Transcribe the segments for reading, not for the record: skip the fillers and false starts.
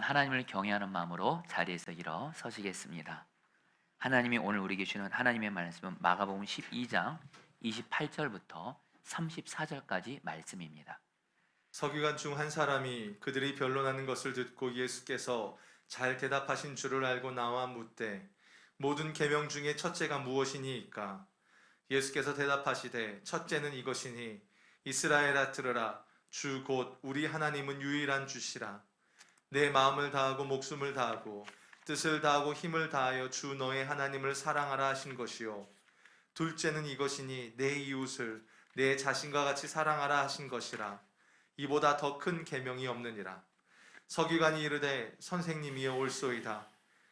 하나님을 경외하는 마음으로 자리에서 일어서시겠습니다. 하나님이 오늘 우리에게 주는 하나님의 말씀은 마가복음 12장 28절부터 34절까지 말씀입니다. 서기관 중 한 사람이 그들이 변론하는 것을 듣고 예수께서 잘 대답하신 줄을 알고 나와 묻되 모든 계명 중에 첫째가 무엇이니이까? 예수께서 대답하시되 첫째는 이것이니 이스라엘아 들으라 주 곧 우리 하나님은 유일한 주시라. 내 마음을 다하고 목숨을 다하고 뜻을 다하고 힘을 다하여 주 너의 하나님을 사랑하라 하신 것이요. 둘째는 이것이니 내 이웃을 내 자신과 같이 사랑하라 하신 것이라. 이보다 더 큰 계명이 없느니라. 서기관이 이르되 선생님이여 옳소이다.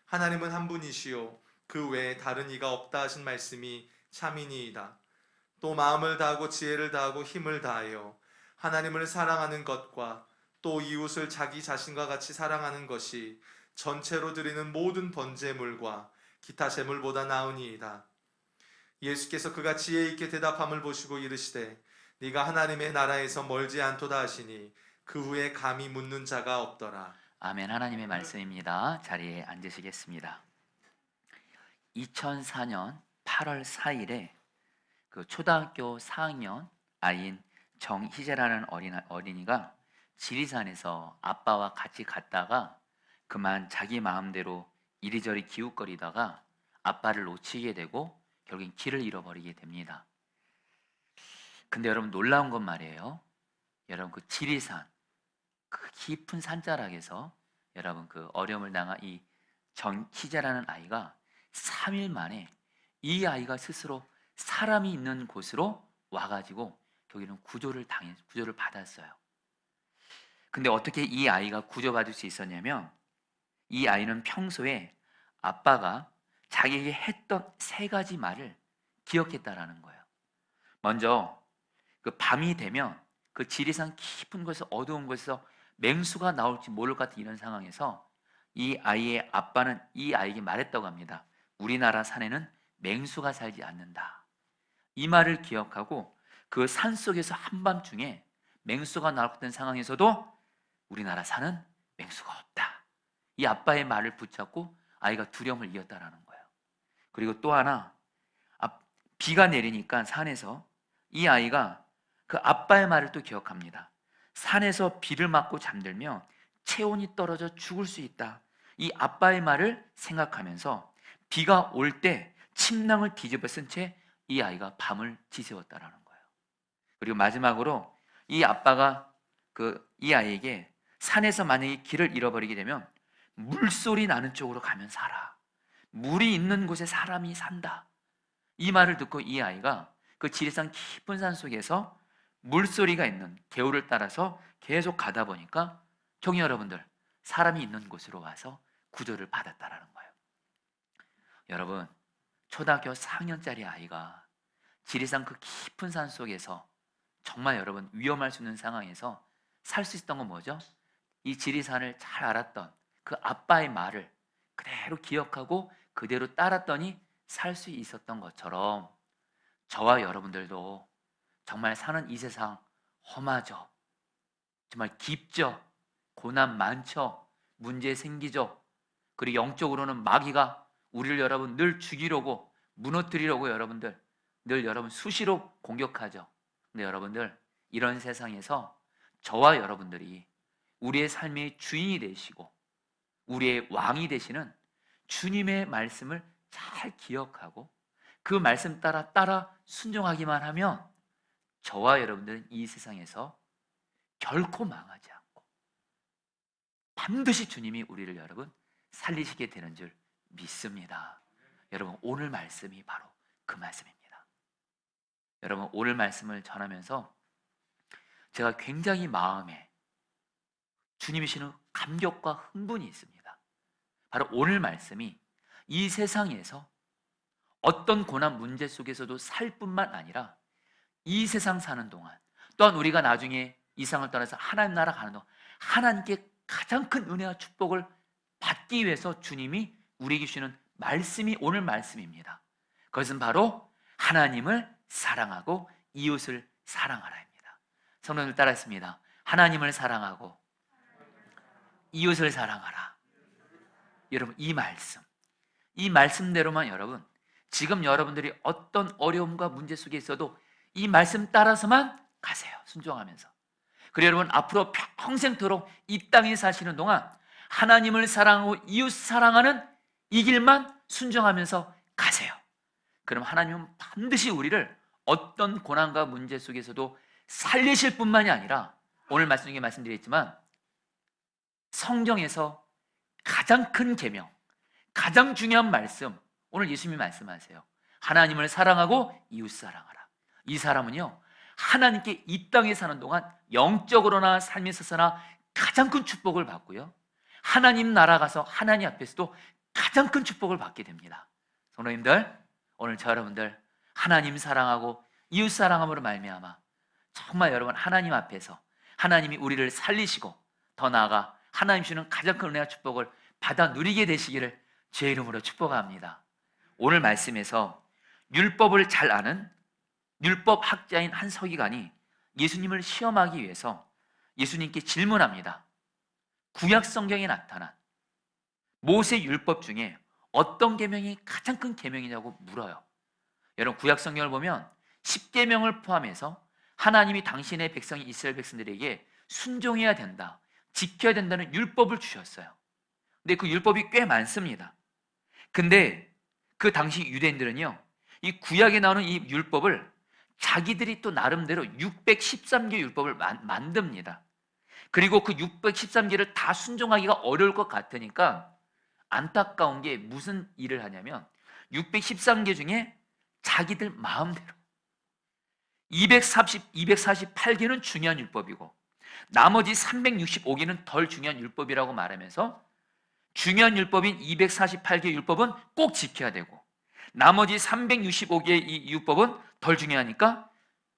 하나님은 한 분이시요 그 외에 다른 이가 없다 하신 말씀이 참이니이다. 또 마음을 다하고 지혜를 다하고 힘을 다하여 하나님을 사랑하는 것과 또 이웃을 자기 자신과 같이 사랑하는 것이 전체로 드리는 모든 번제물과 기타 제물보다 나으니이다. 예수께서 그가 지혜 있게 대답함을 보시고 이르시되 네가 하나님의 나라에서 멀지 않도다 하시니 그 후에 감히 묻는 자가 없더라. 아멘. 하나님의 말씀입니다. 자리에 앉으시겠습니다. 2004년 8월 4일에 그 초등학교 4학년 아이인 정희재라는 어린이가 지리산에서 아빠와 같이 갔다가 그만 자기 마음대로 이리저리 기웃거리다가 아빠를 놓치게 되고 결국엔 길을 잃어버리게 됩니다. 근데 여러분 놀라운 건 말이에요. 여러분 그 지리산 그 깊은 산자락에서 여러분 그 어려움을 당한 이 정희재라는 아이가 3일 만에 이 아이가 스스로 사람이 있는 곳으로 와가지고 여기는 구조를 받았어요. 근데 어떻게 이 아이가 구조받을 수 있었냐면 이 아이는 평소에 아빠가 자기에게 했던 3가지 말을 기억했다라는 거예요. 먼저 그 밤이 되면 그 지리산 깊은 곳에서 어두운 곳에서 맹수가 나올지 모를 것 같은 이런 상황에서 이 아이의 아빠는 이 아이에게 말했다고 합니다. 우리나라 산에는 맹수가 살지 않는다. 이 말을 기억하고 그 산 속에서 한밤중에 맹수가 나올 것 같은 상황에서도 우리나라 산은 맹수가 없다. 이 아빠의 말을 붙잡고 아이가 두려움을 이겼다라는 거예요. 그리고 또 하나, 비가 내리니까 산에서 이 아이가 그 아빠의 말을 또 기억합니다. 산에서 비를 맞고 잠들면 체온이 떨어져 죽을 수 있다. 이 아빠의 말을 생각하면서 비가 올 때 침낭을 뒤집어 쓴 채 이 아이가 밤을 지새웠다라는 거예요. 그리고 마지막으로 이 아빠가 이 아이에게 산에서 만약에 길을 잃어버리게 되면 물소리 나는 쪽으로 가면 살아. 물이 있는 곳에 사람이 산다. 이 말을 듣고 이 아이가 그 지리산 깊은 산 속에서 물소리가 있는 개울을 따라서 계속 가다 보니까 경희 여러분들 사람이 있는 곳으로 와서 구조를 받았다라는 거예요. 여러분 초등학교 4학년짜리 아이가 지리산 그 깊은 산 속에서 정말 여러분 위험할 수 있는 상황에서 살 수 있었던 건 뭐죠? 이 지리산을 잘 알았던 그 아빠의 말을 그대로 기억하고 그대로 따랐더니 살 수 있었던 것처럼 저와 여러분들도 정말 사는 이 세상 험하죠. 정말 깊죠. 고난 많죠. 문제 생기죠. 그리고 영적으로는 마귀가 우리를 여러분 늘 죽이려고 무너뜨리려고 여러분들 늘 여러분 수시로 공격하죠. 근데 여러분들 이런 세상에서 저와 여러분들이 우리의 삶의 주인이 되시고 우리의 왕이 되시는 주님의 말씀을 잘 기억하고 그 말씀 따라 순종하기만 하면 저와 여러분들은 이 세상에서 결코 망하지 않고 반드시 주님이 우리를 여러분 살리시게 되는 줄 믿습니다. 여러분 오늘 말씀이 바로 그 말씀입니다. 여러분 오늘 말씀을 전하면서 제가 굉장히 마음에 주님이 주시는 감격과 흥분이 있습니다. 바로 오늘 말씀이 이 세상에서 어떤 고난 문제 속에서도 살 뿐만 아니라 이 세상 사는 동안 또한 우리가 나중에 이 세상을 떠나서 하나님 나라 가는 동안 하나님께 가장 큰 은혜와 축복을 받기 위해서 주님이 우리에게 주시는 말씀이 오늘 말씀입니다. 그것은 바로 하나님을 사랑하고 이웃을 사랑하라입니다. 성도들 따라했습니다. 하나님을 사랑하고 이웃을 사랑하라. 여러분, 이 말씀대로만 여러분, 지금 여러분들이 어떤 어려움과 문제 속에 있어도 이 말씀 따라서만 가세요. 순종하면서. 그리고 여러분, 앞으로 평생토록 이 땅에 사시는 동안 하나님을 사랑하고 이웃 사랑하는 이 길만 순종하면서 가세요. 그럼 하나님은 반드시 우리를 어떤 고난과 문제 속에서도 살리실 뿐만이 아니라, 오늘 말씀 중에 말씀드렸지만 성경에서 가장 큰 계명, 가장 중요한 말씀, 오늘 예수님이 말씀하세요. 하나님을 사랑하고 이웃 사랑하라. 이 사람은요, 하나님께 이 땅에 사는 동안 영적으로나 삶에 있어서나 가장 큰 축복을 받고요, 하나님 나라 가서 하나님 앞에서도 가장 큰 축복을 받게 됩니다. 성도님들, 오늘 저 여러분들 하나님 사랑하고 이웃 사랑함으로 말미암아 정말 여러분 하나님 앞에서 하나님이 우리를 살리시고 더 나아가 하나님 주는 가장 큰 은혜와 축복을 받아 누리게 되시기를 제 이름으로 축복합니다. 오늘 말씀에서 율법을 잘 아는 율법 학자인 한 서기관이 예수님을 시험하기 위해서 예수님께 질문합니다. 구약 성경에 나타난 모세 율법 중에 어떤 계명이 가장 큰 계명이냐고 물어요. 여러분, 구약 성경을 보면 10계명을 포함해서 하나님이 당신의 백성이 이스라엘 백성들에게 순종해야 된다, 지켜야 된다는 율법을 주셨어요. 근데 그 율법이 꽤 많습니다. 근데 그 당시 유대인들은요, 이 구약에 나오는 이 율법을 자기들이 또 나름대로 613개 율법을 만듭니다. 그리고 그 613개를 다 순종하기가 어려울 것 같으니까 안타까운 게 무슨 일을 하냐면 613개 중에 자기들 마음대로 248개는 중요한 율법이고 나머지 365개는 덜 중요한 율법이라고 말하면서 중요한 율법인 248개 율법은 꼭 지켜야 되고 나머지 365개의 이 율법은 덜 중요하니까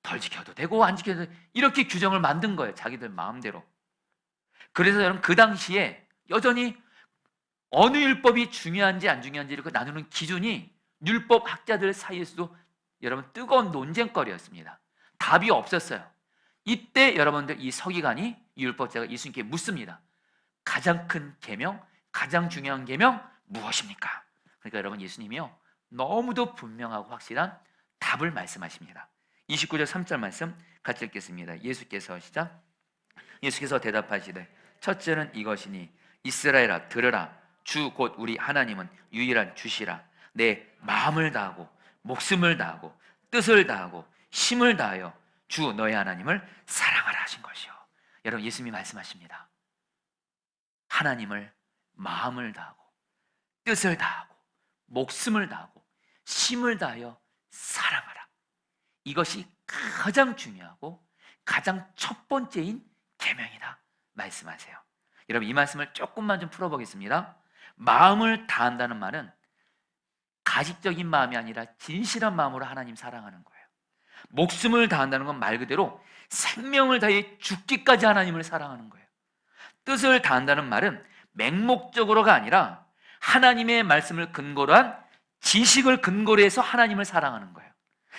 덜 지켜도 되고 안 지켜도 되고 이렇게 규정을 만든 거예요. 자기들 마음대로. 그래서 여러분, 그 당시에 여전히 어느 율법이 중요한지 안 중요한지 이렇게 나누는 기준이 율법 학자들 사이에서도 여러분 뜨거운 논쟁거리였습니다. 답이 없었어요. 이때 여러분들 이 서기관이, 이 율법자가 예수님께 묻습니다. 가장 큰 계명, 가장 중요한 계명 무엇입니까? 그러니까 여러분, 예수님이요 너무도 분명하고 확실한 답을 말씀하십니다. 29절 3절 말씀 같이 읽겠습니다. 예수께서 대답하시되 첫째는 이것이니 이스라엘아 들으라. 주 곧 우리 하나님은 유일한 주시라. 내 마음을 다하고 목숨을 다하고 뜻을 다하고 힘을 다하여 주 너의 하나님을 사랑하라 하신 것이요. 여러분, 예수님이 말씀하십니다. 하나님을 마음을 다하고 뜻을 다하고 목숨을 다하고 힘을 다하여 사랑하라. 이것이 가장 중요하고 가장 첫 번째인 계명이다 말씀하세요. 여러분, 이 말씀을 조금만 좀 풀어보겠습니다. 마음을 다한다는 말은 가식적인 마음이 아니라 진실한 마음으로 하나님 사랑하는 거예요. 목숨을 다한다는 건 말 그대로 생명을 다해 죽기까지 하나님을 사랑하는 거예요. 뜻을 다한다는 말은 맹목적으로가 아니라 하나님의 말씀을 근거로 한 지식을 근거로 해서 하나님을 사랑하는 거예요.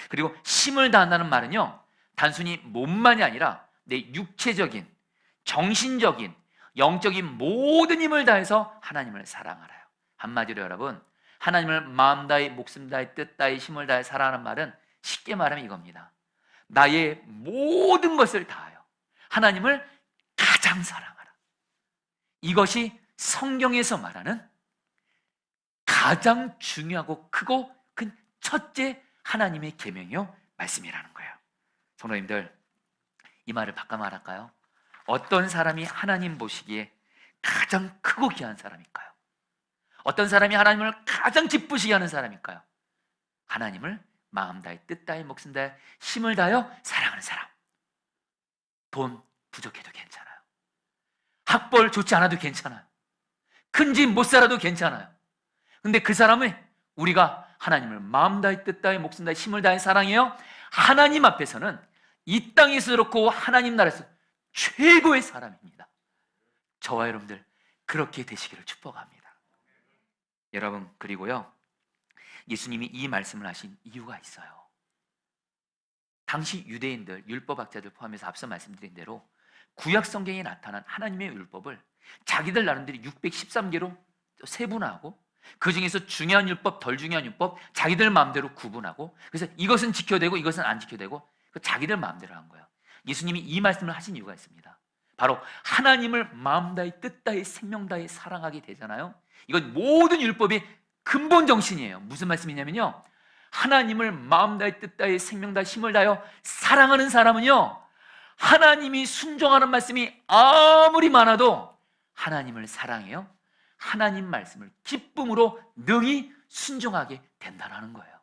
그리고 힘을 다한다는 말은요, 단순히 몸만이 아니라 내 육체적인, 정신적인, 영적인 모든 힘을 다해서 하나님을 사랑하라요. 한마디로 여러분, 하나님을 마음 다해 목숨 다해 뜻 다해 힘을 다해 사랑하는 말은 쉽게 말하면 이겁니다. 나의 모든 것을 다하여 하나님을 가장 사랑하라. 이것이 성경에서 말하는 가장 중요하고 크고 큰 첫째 하나님의 계명이요 말씀이라는 거예요. 성도님들, 이 말을 바꿔 말할까요? 어떤 사람이 하나님 보시기에 가장 크고 귀한 사람일까요? 어떤 사람이 하나님을 가장 기쁘시게 하는 사람일까요? 하나님을 마음 다해 뜻 다해 목숨 다해 힘을 다하여 사랑하는 사람. 돈 부족해도 괜찮아요. 학벌 좋지 않아도 괜찮아요. 큰 집 못 살아도 괜찮아요. 근데 그 사람은 우리가 하나님을 마음 다해 뜻 다해 목숨 다해 힘을 다해 사랑해요. 하나님 앞에서는 이 땅에서 그렇고 하나님 나라에서 최고의 사람입니다. 저와 여러분들 그렇게 되시기를 축복합니다. 여러분, 그리고요, 예수님이 이 말씀을 하신 이유가 있어요. 당시 유대인들, 율법학자들 포함해서 앞서 말씀드린 대로 구약 성경에 나타난 하나님의 율법을 자기들 나름대로 613개로 세분화하고 그 중에서 중요한 율법, 덜 중요한 율법 자기들 마음대로 구분하고 그래서 이것은 지켜야 되고 이것은 안 지켜야 되고 자기들 마음대로 한 거예요. 예수님이 이 말씀을 하신 이유가 있습니다. 바로 하나님을 마음 다해 뜻 다해 생명 다해 사랑하게 되잖아요. 이건 모든 율법의 근본 정신이에요. 무슨 말씀이냐면요, 하나님을 마음 다해 뜻 다해 생명 다해 힘을 다하여 사랑하는 사람은요, 하나님이 순종하는 말씀이 아무리 많아도 하나님을 사랑해요. 하나님 말씀을 기쁨으로 능히 순종하게 된다는 거예요.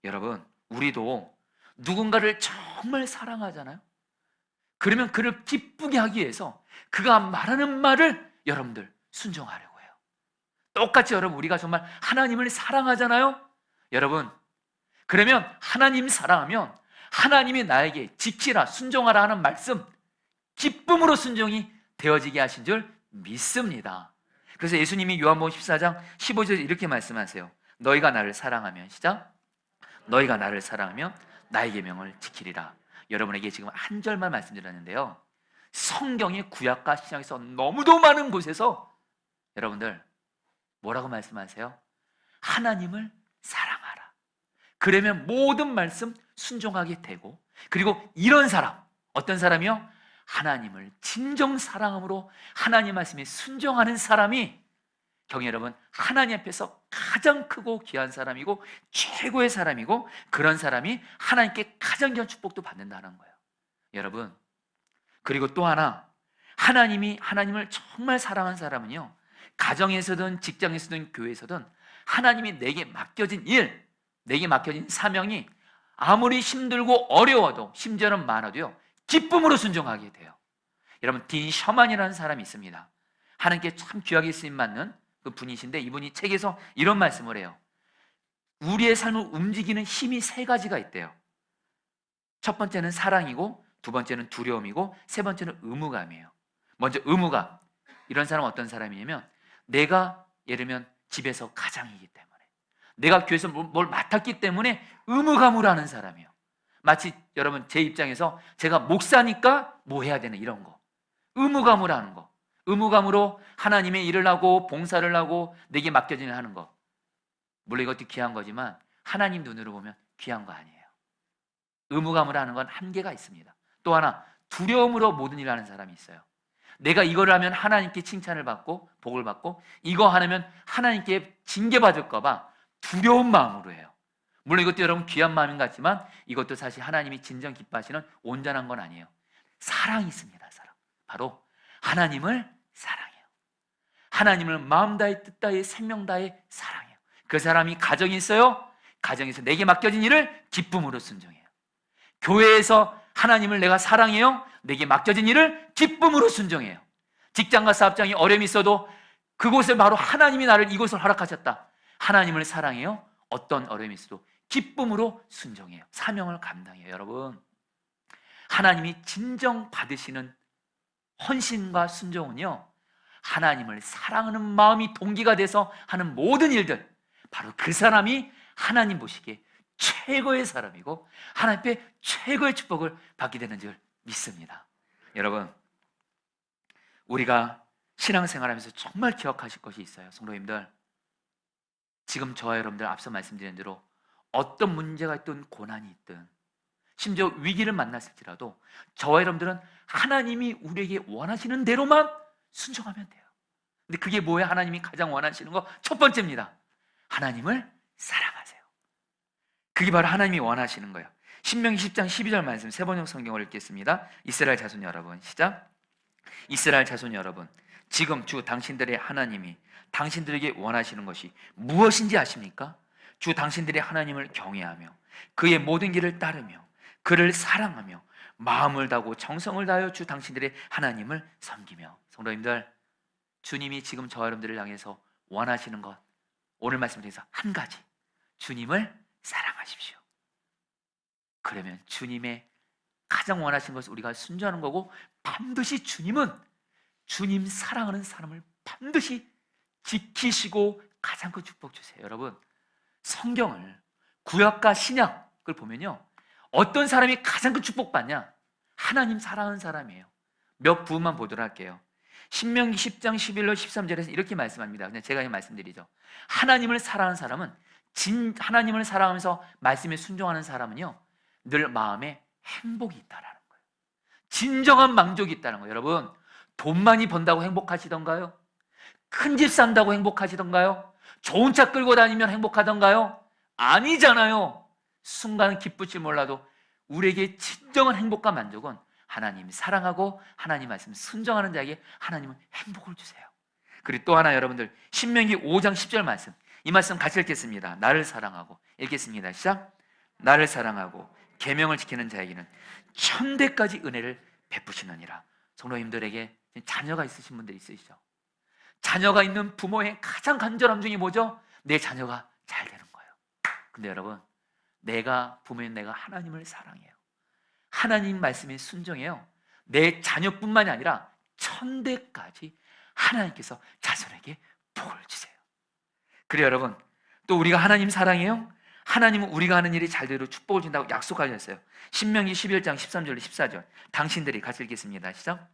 여러분, 우리도 누군가를 정말 사랑하잖아요. 그러면 그를 기쁘게 하기 위해서 그가 말하는 말을 여러분들 순종하려고 해요. 똑같이 여러분, 우리가 정말 하나님을 사랑하잖아요. 여러분, 그러면 하나님 사랑하면 하나님이 나에게 지키라, 순종하라 하는 말씀 기쁨으로 순종이 되어지게 하신 줄 믿습니다. 그래서 예수님이 요한복음 14장 15절에 이렇게 말씀하세요. 너희가 나를 사랑하면, 시작, 너희가 나를 사랑하면 나의 계명을 지키리라. 여러분에게 지금 한 절만 말씀드렸는데요, 성경의 구약과 신약에서 너무도 많은 곳에서 여러분들 뭐라고 말씀하세요? 하나님을 사랑하라. 그러면 모든 말씀 순종하게 되고, 그리고 이런 사람, 어떤 사람이요? 하나님을 진정 사랑함으로 하나님 말씀에 순종하는 사람이 경희 여러분, 하나님 앞에서 가장 크고 귀한 사람이고 최고의 사람이고, 그런 사람이 하나님께 가장 귀한 축복도 받는다는 거예요. 여러분, 그리고 또 하나, 하나님을 정말 사랑한 사람은요, 가정에서든 직장에서든 교회에서든 하나님이 내게 맡겨진 일, 내게 맡겨진 사명이 아무리 힘들고 어려워도, 심지어는 많아도요, 기쁨으로 순종하게 돼요. 여러분, 딘 셔만이라는 사람이 있습니다. 하나님께 참 귀하게 쓰임받는 그 분이신데, 이분이 책에서 이런 말씀을 해요. 우리의 삶을 움직이는 힘이 세 가지가 있대요. 첫 번째는 사랑이고, 두 번째는 두려움이고, 세 번째는 의무감이에요. 먼저 의무감. 이런 사람은 어떤 사람이냐면, 내가 예를 들면 집에서 가장이기 때문에, 내가 교회에서 뭘 맡았기 때문에 의무감으로 하는 사람이에요. 마치 여러분, 제 입장에서 제가 목사니까 뭐 해야 되는 이런 거, 의무감으로 하는 거, 의무감으로 하나님의 일을 하고 봉사를 하고 내게 맡겨지는 하는 거, 물론 이것도 귀한 거지만 하나님 눈으로 보면 귀한 거 아니에요. 의무감으로 하는 건 한계가 있습니다. 또 하나, 두려움으로 모든 일을 하는 사람이 있어요. 내가 이걸 하면 하나님께 칭찬을 받고 복을 받고, 이거 하면 하나님께 징계받을까 봐 두려운 마음으로 해요. 물론 이것도 여러분 귀한 마음인 것 같지만 이것도 사실 하나님이 진정 기뻐하시는 온전한 건 아니에요. 사랑이 있습니다. 사랑. 바로 하나님을 사랑해요. 하나님을 마음 다해 뜻 다해 생명 다해 사랑해요. 그 사람이 가정이 있어요. 가정에서 내게 맡겨진 일을 기쁨으로 순종해요. 교회에서 하나님을 내가 사랑해요. 내게 맡겨진 일을 기쁨으로 순종해요. 직장과 사업장에 어려움이 있어도 그곳을 바로 하나님이 나를 이곳을 허락하셨다. 하나님을 사랑해요. 어떤 어려움이 있어도 기쁨으로 순종해요. 사명을 감당해요. 여러분, 하나님이 진정 받으시는 헌신과 순종은요, 하나님을 사랑하는 마음이 동기가 돼서 하는 모든 일들, 바로 그 사람이 하나님 보시기에 최고의 사람이고 하나님 앞에 최고의 축복을 받게 되는 줄 믿습니다. 여러분, 우리가 신앙생활하면서 정말 기억하실 것이 있어요. 성도님들, 지금 저와 여러분들 앞서 말씀드린 대로 어떤 문제가 있든 고난이 있든 심지어 위기를 만났을지라도 저와 여러분들은 하나님이 우리에게 원하시는 대로만 순종하면 돼요. 근데 그게 뭐예요? 하나님이 가장 원하시는 거 첫 번째입니다. 하나님을 사랑하세요. 그게 바로 하나님이 원하시는 거예요. 신명기 10장 12절 말씀, 세 번역 성경을 읽겠습니다. 이스라엘 자손 여러분, 시작. 이스라엘 자손 여러분, 지금 주 당신들의 하나님이 당신들에게 원하시는 것이 무엇인지 아십니까? 주 당신들의 하나님을 경외하며 그의 모든 길을 따르며 그를 사랑하며 마음을 다하고 정성을 다하여 주 당신들의 하나님을 섬기며. 성도님들, 주님이 지금 저와 여러분들을 향해서 원하시는 것, 오늘 말씀 중에서 한 가지, 주님을 사랑하십시오. 그러면 주님의 가장 원하시는 것을 우리가 순종하는 거고, 반드시 주님은 주님 사랑하는 사람을 반드시 지키시고 가장 큰 축복 주세요. 여러분, 성경을 구약과 신약을 보면요, 어떤 사람이 가장 큰 축복 받냐? 하나님 사랑하는 사람이에요. 몇 부분만 보도록 할게요. 신명기 10장 11절 13절에서 이렇게 말씀합니다. 그냥 제가 말씀드리죠. 하나님을 사랑하는 사람은 하나님을 사랑하면서 말씀에 순종하는 사람은요, 늘 마음에 행복이 있다라는 거예요. 진정한 만족이 있다는 거예요. 여러분, 돈 많이 번다고 행복하시던가요? 큰 집 산다고 행복하시던가요? 좋은 차 끌고 다니면 행복하던가요? 아니잖아요. 순간 기쁠지 몰라도 우리에게 진정한 행복과 만족은 하나님 사랑하고 하나님 말씀 순종하는 자에게 하나님은 행복을 주세요. 그리고 또 하나, 여러분들 신명기 5장 10절 말씀, 이 말씀 같이 읽겠습니다. 나를 사랑하고, 읽겠습니다. 시작. 나를 사랑하고 계명을 지키는 자에게는 천대까지 은혜를 베푸시느니라. 성도님들에게 자녀가 있으신 분들 있으시죠? 자녀가 있는 부모의 가장 간절함 중에 뭐죠? 내 자녀가 잘 되는 거예요. 근데 여러분, 내가 부모인 내가 하나님을 사랑해요. 하나님 말씀에 순종해요. 내 자녀뿐만이 아니라 천대까지 하나님께서 자손에게 복을 주세요. 그래요, 여러분. 또 우리가 하나님 사랑해요. 하나님은 우리가 하는 일이 잘되도록 축복을 준다고 약속하셨어요. 신명기 11장 13절 14절 당신들이 같이 읽겠습니다. 시작.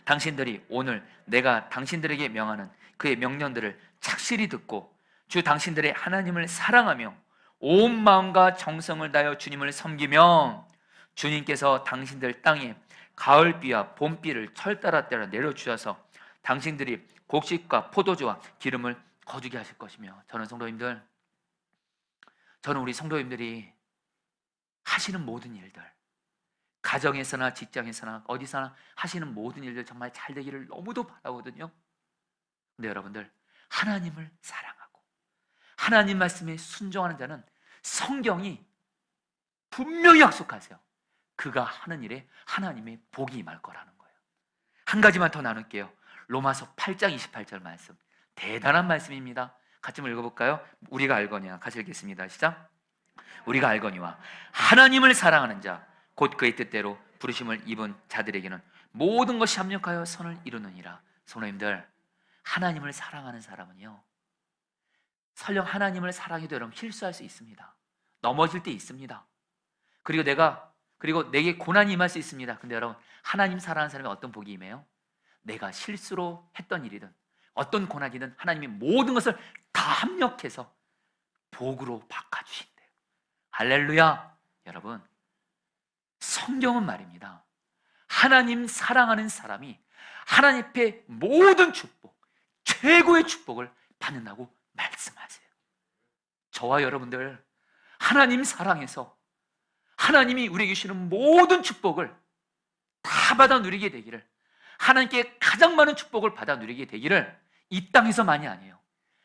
당신들이 오늘 내가 당신들에게 명하는 그의 명령들을 착실히 듣고 주 당신들의 하나님을 사랑하며 온 마음과 정성을 다하여 주님을 섬기면 주님께서 당신들 땅에 가을비와 봄비를 철따라 때려 내려주셔서 당신들이 곡식과 포도주와 기름을 거두게 하실 것이며, 저는 우리 성도님들이 하시는 모든 일들, 가정에서나 직장에서나 어디서나 하시는 모든 일들 정말 잘 되기를 너무도 바라거든요. 근데 여러분들, 하나님을 사랑하고 하나님 말씀에 순종하는 자는 성경이 분명히 약속하세요. 그가 하는 일에 하나님의 복이 임할 거라는 거예요. 한 가지만 더 나눌게요. 로마서 8장 28절 말씀, 대단한 말씀입니다. 같이 한번 읽어볼까요? 우리가 알거니와, 같이 읽겠습니다. 시작. 우리가 알거니와 하나님을 사랑하는 자 곧 그의 뜻대로 부르심을 입은 자들에게는 모든 것이 합력하여 선을 이루느니라. 성도님들, 하나님을 사랑하는 사람은요, 설령 하나님을 사랑해도 여러분 실수할 수 있습니다. 넘어질 때 있습니다. 그리고 내게 고난이 임할 수 있습니다. 근데 여러분, 하나님 사랑하는 사람이 어떤 복이 임해요? 내가 실수로 했던 일이든 어떤 고난이든 하나님이 모든 것을 다 합력해서 복으로 바꿔주신대요. 할렐루야. 여러분, 성경은 말입니다, 하나님 사랑하는 사람이 하나님 앞에 모든 축복, 최고의 축복을 받는다고 말씀하세요. 저와 여러분들, 하나님 사랑해서 하나님이 우리에게 주시는 모든 축복을 다 받아 누리게 되기를, 하나님께 가장 많은 축복을 받아 누리게 되기를, 이 땅에서만이 아니에요,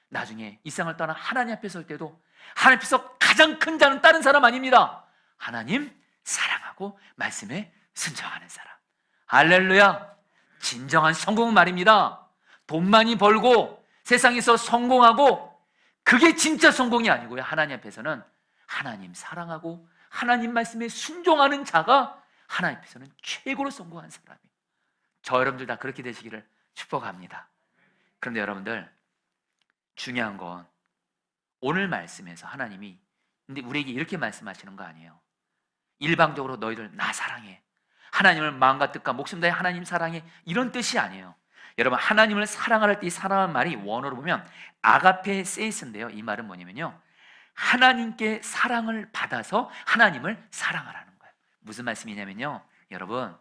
나중에 이 세상을 떠나 하나님 앞에 설 때도 하나님 앞에서 가장 큰 자는 다른 사람 아닙니다. 하나님 사랑하고 말씀에 순종하는 사람. 할렐루야. 진정한 성공은 말입니다, 돈 많이 벌고 세상에서 성공하고, 그게 진짜 성공이 아니고요, 하나님 앞에서는 하나님 사랑하고 하나님 말씀에 순종하는 자가 하나님 앞에서는 최고로 성공한 사람이에요. 저 여러분들 다 그렇게 되시기를 축복합니다. 그런데 여러분들, 중요한 건 오늘 말씀에서 하나님이 근데 우리에게 이렇게 말씀하시는 거 아니에요. 일방적으로 너희들 나 사랑해, 하나님을 마음과 뜻과 목숨 다해 하나님 사랑해, 이런 뜻이 아니에요. 여러분, 하나님을 사랑할 때 이 사랑하는 말이 원어로 보면 아가페 세이스인데요, 이 말은 뭐냐면요, 하나님께 사랑을 받아서 하나님을 사랑하라는 거예요. 무슨 말씀이냐면요, 여러분,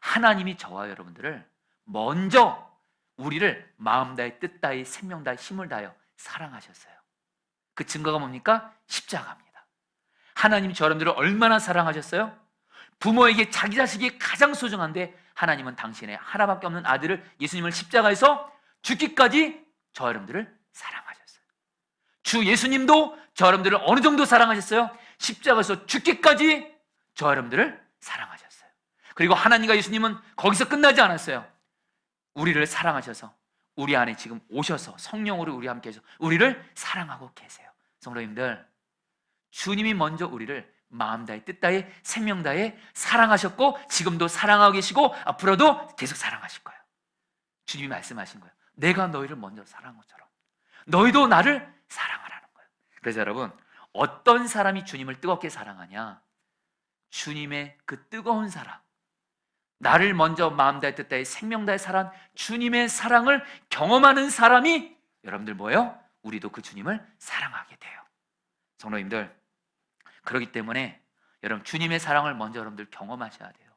하나님이 저와 여러분들을 먼저 우리를 마음 다해 뜻 다해 생명 다해 힘을 다하여 사랑하셨어요. 그 증거가 뭡니까? 십자가입니다. 하나님이 저 여러분들을 얼마나 사랑하셨어요? 부모에게 자기 자식이 가장 소중한데 하나님은 당신의 하나밖에 없는 아들을, 예수님을 십자가에서 죽기까지 저 여러분들을 사랑하셨어요. 주 예수님도 저 여러분들을 어느 정도 사랑하셨어요? 십자가에서 죽기까지 저 여러분들을 사랑하셨어요. 그리고 하나님과 예수님은 거기서 끝나지 않았어요. 우리를 사랑하셔서 우리 안에 지금 오셔서 성령으로 우리와 함께 해서 우리를 사랑하고 계세요. 성도님들, 주님이 먼저 우리를 마음 다해 뜻 다해 생명 다해 사랑하셨고, 지금도 사랑하고 계시고 앞으로도 계속 사랑하실 거예요. 주님이 말씀하신 거예요. 내가 너희를 먼저 사랑한 것처럼 너희도 나를 사랑하라는 거예요. 그래서 여러분, 어떤 사람이 주님을 뜨겁게 사랑하냐? 주님의 그 뜨거운 사랑, 나를 먼저 마음 다해 뜻 다해 생명 다해 사랑한 주님의 사랑을 경험하는 사람이 여러분들 뭐예요? 우리도 그 주님을 사랑하게 돼요. 성도님들, 그렇기 때문에 여러분 주님의 사랑을 먼저 여러분들 경험하셔야 돼요.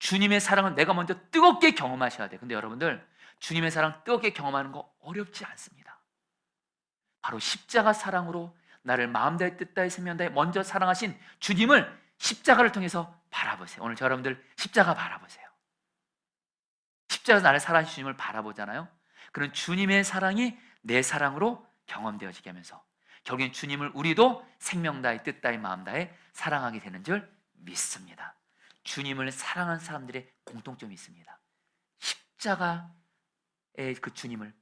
주님의 사랑을 내가 먼저 뜨겁게 경험하셔야 돼요. 근데 여러분들 주님의 사랑 뜨겁게 경험하는 거 어렵지 않습니다. 바로 십자가 사랑으로 나를 마음 다해 뜻 다해 생명 다해 먼저 사랑하신 주님을 십자가를 통해서 바라보세요. 오늘 여러분들 십자가 바라보세요. 십자가에서 나를 사랑하신 주님을 바라보잖아요. 그런 주님의 사랑이 내 사랑으로 경험되어지게 하면서 결국엔 주님을 우리도 생명 다해 뜻 다해 마음 다해 사랑하게 되는 줄 믿습니다. 주님을 사랑하는 사람들의 공통점이 있습니다. 십자가의 그 주님을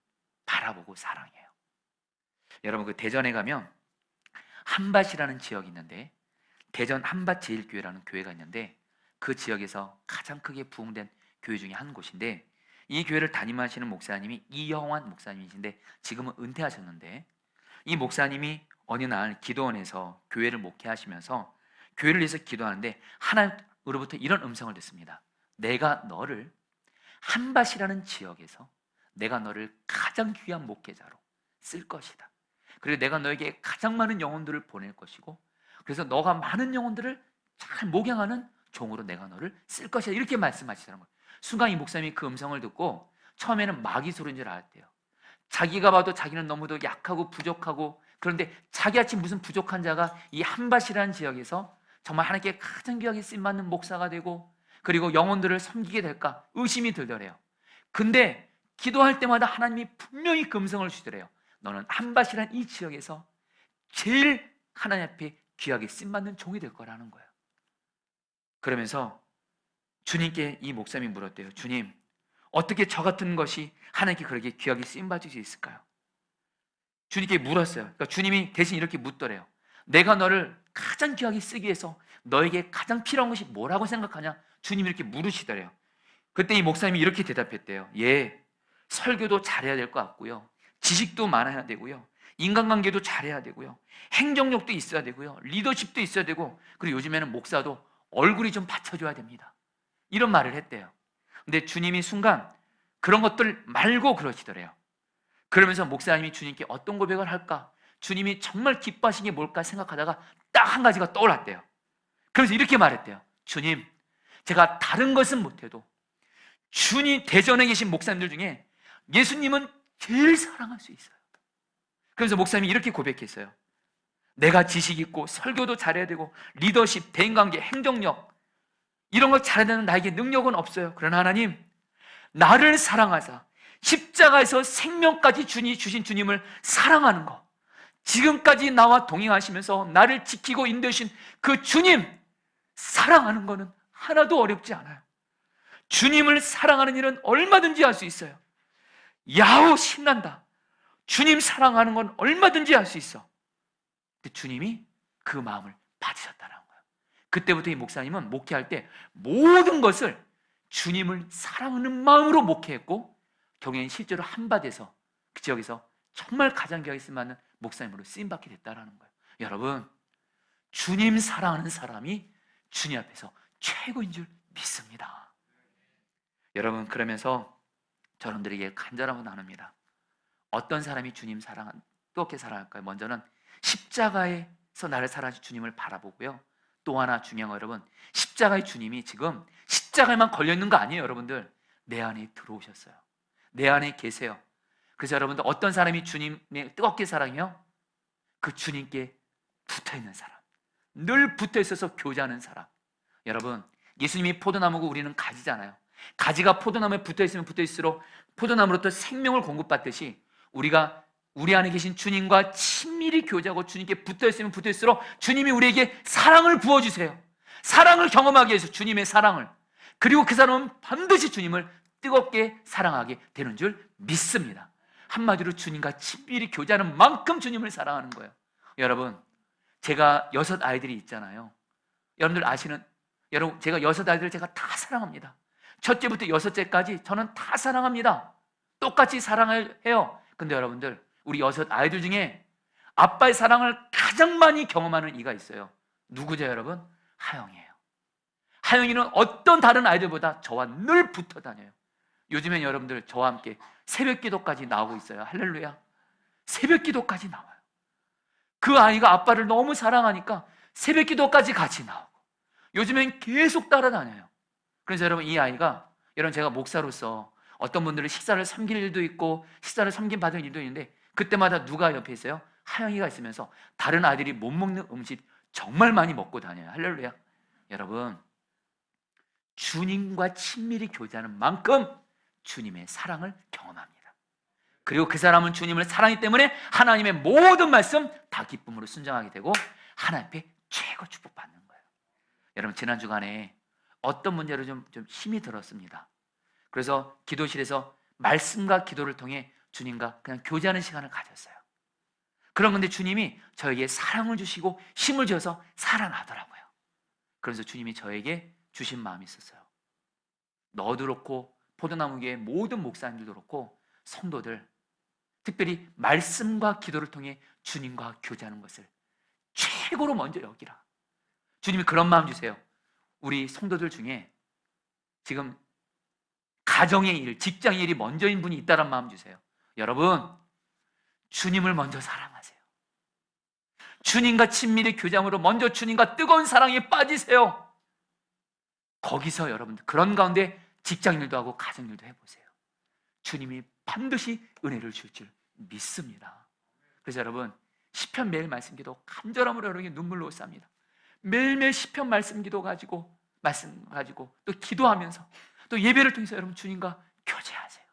바라보고 사랑해요. 여러분 그 대전에 가면 한밭이라는 지역이 있는데 대전 한밭제일교회라는 교회가 있는데 그 지역에서 가장 크게 부흥된 교회 중에 한 곳인데 이 교회를 담임하시는 목사님이 이영환 목사님이신데 지금은 은퇴하셨는데 이 목사님이 어느 날 기도원에서 교회를 목회하시면서 교회를 위해서 기도하는데 하나님으로부터 이런 음성을 듣습니다. 내가 너를 한밭이라는 지역에서 내가 너를 가장 귀한 목회자로 쓸 것이다. 그리고 내가 너에게 가장 많은 영혼들을 보낼 것이고 그래서 너가 많은 영혼들을 잘 목양하는 종으로 내가 너를 쓸 것이다. 이렇게 말씀하시더라는 거예요. 순간 이 목사님이 그 음성을 듣고 처음에는 마귀 소리인 줄 알았대요. 자기가 봐도 자기는 너무도 약하고 부족하고 그런데 자기같이 무슨 부족한 자가 이 한밭이라는 지역에서 정말 하나님께 가장 귀하게 쓰임받는 목사가 되고 그리고 영혼들을 섬기게 될까 의심이 들더래요. 근데 기도할 때마다 하나님이 분명히 그 음성을 주시더래요. 너는 한밭이라는 이 지역에서 제일 하나님 앞에 귀하게 쓰임받는 종이 될 거라는 거예요. 그러면서 주님께 이 목사님이 물었대요. 주님, 어떻게 저 같은 것이 하나님께 그렇게 귀하게 쓰임받을 수 있을까요? 주님께 물었어요. 그러니까 주님이 대신 이렇게 묻더래요. 내가 너를 가장 귀하게 쓰기 위해서 너에게 가장 필요한 것이 뭐라고 생각하냐? 주님이 이렇게 물으시더래요. 그때 이 목사님이 이렇게 대답했대요. 예, 설교도 잘해야 될 것 같고요. 지식도 많아야 되고요. 인간관계도 잘해야 되고요. 행정력도 있어야 되고요. 리더십도 있어야 되고 그리고 요즘에는 목사도 얼굴이 좀 받쳐줘야 됩니다. 이런 말을 했대요. 근데 주님이 순간 그런 것들 말고 그러시더래요. 그러면서 목사님이 주님께 어떤 고백을 할까? 주님이 정말 기뻐하신 게 뭘까 생각하다가 딱 한 가지가 떠올랐대요. 그래서 이렇게 말했대요. 주님, 제가 다른 것은 못해도 주님 대전에 계신 목사님들 중에 예수님은 제일 사랑할 수 있어요. 그래서 목사님이 이렇게 고백했어요. 내가 지식 있고 설교도 잘해야 되고 리더십, 대인관계, 행정력 이런 걸 잘해야 되는 나에게 능력은 없어요. 그러나 하나님, 나를 사랑하사 십자가에서 생명까지 주신 주님을 사랑하는 것, 지금까지 나와 동행하시면서 나를 지키고 인도하신 그 주님 사랑하는 거는 하나도 어렵지 않아요. 주님을 사랑하는 일은 얼마든지 할 수 있어요. 야호 신난다. 주님 사랑하는 건 얼마든지 할 수 있어. 근데 주님이 그 마음을 받으셨다는 거예요. 그때부터 이 목사님은 목회할 때 모든 것을 주님을 사랑하는 마음으로 목회했고 결국엔 실제로 한밭에서 그 지역에서 정말 가장 귀하게 쓰임받는 목사님으로 쓰임받게 됐다는 거예요. 여러분, 주님 사랑하는 사람이 주님 앞에서 최고인 줄 믿습니다. 여러분, 그러면서 여러분들에게 간절함을 나눕니다. 어떤 사람이 주님 뜨겁게 사랑할까요? 먼저는 십자가에서 나를 사랑하신 주님을 바라보고요. 또 하나 중요한 거 여러분, 십자가의 주님이 지금 십자가에만 걸려있는 거 아니에요. 여러분들 내 안에 들어오셨어요. 내 안에 계세요. 그래서 여러분들 어떤 사람이 주님을 뜨겁게 사랑해요? 그 주님께 붙어있는 사람, 늘 붙어있어서 교제하는 사람. 여러분, 예수님이 포도나무고 우리는 가지잖아요. 가지가 포도나무에 붙어있으면 붙어있을수록 포도나무로부터 생명을 공급받듯이 우리가 우리 안에 계신 주님과 친밀히 교제하고 주님께 붙어있으면 붙어있을수록 주님이 우리에게 사랑을 부어주세요. 사랑을 경험하기 위해서 주님의 사랑을. 그리고 그 사람은 반드시 주님을 뜨겁게 사랑하게 되는 줄 믿습니다. 한마디로 주님과 친밀히 교제하는 만큼 주님을 사랑하는 거예요. 여러분, 제가 6 아이들이 있잖아요. 여러분들 아시는, 여러분 제가 6 아이들을 제가 다 사랑합니다. 첫째부터 6째까지 저는 다 사랑합니다. 똑같이 사랑해요. 근데 여러분들 우리 6 아이들 중에 아빠의 사랑을 가장 많이 경험하는 이가 있어요. 누구죠 여러분? 하영이에요. 하영이는 어떤 다른 아이들보다 저와 늘 붙어 다녀요. 요즘엔 여러분들 저와 함께 새벽 기도까지 나오고 있어요. 할렐루야. 새벽 기도까지 나와요. 그 아이가 아빠를 너무 사랑하니까 새벽 기도까지 같이 나오고 요즘엔 계속 따라다녀요. 그래서 여러분, 이 아이가, 여러분, 제가 목사로서 어떤 분들은 식사를 섬길 일도 있고 식사를 섬김 받을 일도 있는데 그때마다 누가 옆에 있어요? 하영이가 있으면서 다른 아이들이 못 먹는 음식 정말 많이 먹고 다녀요. 할렐루야. 여러분, 주님과 친밀히 교제하는 만큼 주님의 사랑을 경험합니다. 그리고 그 사람은 주님을 사랑하기 때문에 하나님의 모든 말씀 다 기쁨으로 순종하게 되고 하나님 앞에 최고 축복받는 거예요. 여러분, 지난 주간에 어떤 문제로 좀 힘이 들었습니다. 그래서 기도실에서 말씀과 기도를 통해 주님과 그냥 교제하는 시간을 가졌어요. 그런 건데 주님이 저에게 사랑을 주시고 힘을 주어서 살아나더라고요. 그래서 주님이 저에게 주신 마음이 있었어요. 너도 그렇고 포도나무교회 모든 목사님들도 그렇고 성도들, 특별히 말씀과 기도를 통해 주님과 교제하는 것을 최고로 먼저 여기라. 주님이 그런 마음 주세요. 우리 성도들 중에 지금 가정의 일, 직장의 일이 먼저인 분이 있다는 마음 주세요. 여러분, 주님을 먼저 사랑하세요. 주님과 친밀히 교제함으로 먼저 주님과 뜨거운 사랑에 빠지세요. 거기서 여러분들 그런 가운데 직장 일도 하고 가정 일도 해보세요. 주님이 반드시 은혜를 줄 줄 믿습니다. 그래서 여러분, 시편 매일 말씀 기도 간절함으로 여러분이 눈물로 쌉니다. 매일매일 시편 말씀 기도 가지고 말씀 가지고 또 기도하면서 또 예배를 통해서 여러분 주님과 교제하세요.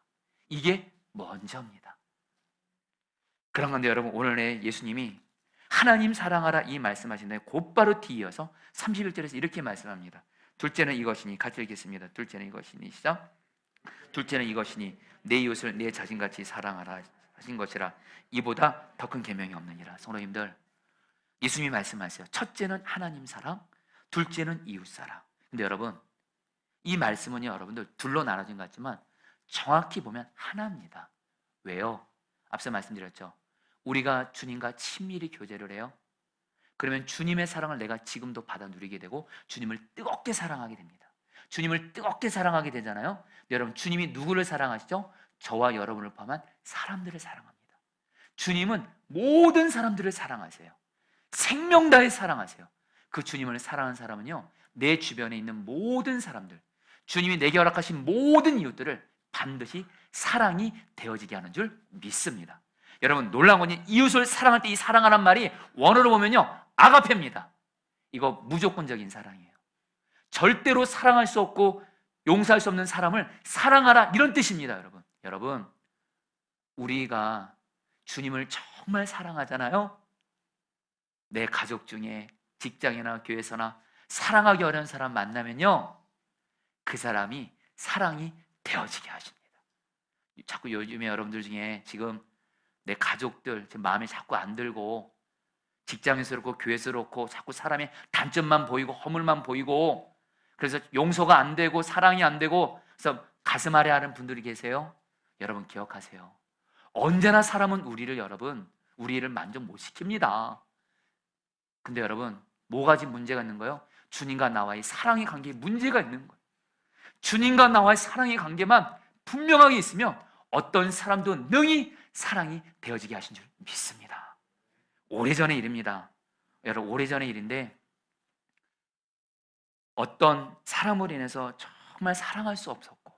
이게 먼저입니다. 그런 건데 여러분, 오늘의 예수님이 하나님 사랑하라 이 말씀하신 다음에 곧바로 뒤이어서 31절에서 이렇게 말씀합니다. 둘째는 이것이니, 같이 읽겠습니다. 둘째는 이것이니, 시작. 둘째는 이것이니 내 이웃을 내 자신같이 사랑하라 하신 것이라. 이보다 더 큰 계명이 없느니라. 성도님들, 예수님이 말씀하세요. 첫째는 하나님 사랑, 둘째는 이웃 사랑. 근데 여러분, 이 말씀은요, 여러분들 둘로 나눠진 것 같지만 정확히 보면 하나입니다. 왜요? 앞서 말씀드렸죠. 우리가 주님과 친밀히 교제를 해요. 그러면 주님의 사랑을 내가 지금도 받아 누리게 되고 주님을 뜨겁게 사랑하게 됩니다. 주님을 뜨겁게 사랑하게 되잖아요. 여러분, 주님이 누구를 사랑하시죠? 저와 여러분을 포함한 사람들을 사랑합니다. 주님은 모든 사람들을 사랑하세요. 생명 다해 사랑하세요. 그 주님을 사랑하는 사람은요, 내 주변에 있는 모든 사람들, 주님이 내게 허락하신 모든 이웃들을 반드시 사랑이 되어지게 하는 줄 믿습니다. 여러분, 놀라운 건 이웃을 사랑할 때 이 사랑하란 말이 원어로 보면요, 아가페입니다. 이거 무조건적인 사랑이에요. 절대로 사랑할 수 없고 용서할 수 없는 사람을 사랑하라, 이런 뜻입니다. 여러분, 우리가 주님을 정말 사랑하잖아요. 내 가족 중에 직장이나 교회에서나 사랑하기 어려운 사람 만나면요, 그 사람이 사랑이 되어지게 하십니다. 자꾸 요즘에 여러분들 중에 지금 내 가족들 지금 마음에 자꾸 안 들고 직장에서 그렇고 교회에서 그렇고 자꾸 사람의 단점만 보이고 허물만 보이고 그래서 용서가 안 되고 사랑이 안 되고 그래서 가슴 아래 하는 분들이 계세요. 여러분 기억하세요. 언제나 사람은 우리를 만족 못 시킵니다. 근데 여러분, 뭐가 지금 문제가 있는 거예요? 주님과 나와의 사랑의 관계에 문제가 있는 거예요. 주님과 나와의 사랑의 관계만 분명하게 있으면 어떤 사람도 능히 사랑이 되어지게 하신 줄 믿습니다. 오래전의 일입니다. 여러분, 오래전의 일인데 어떤 사람으로 인해서 정말 사랑할 수 없었고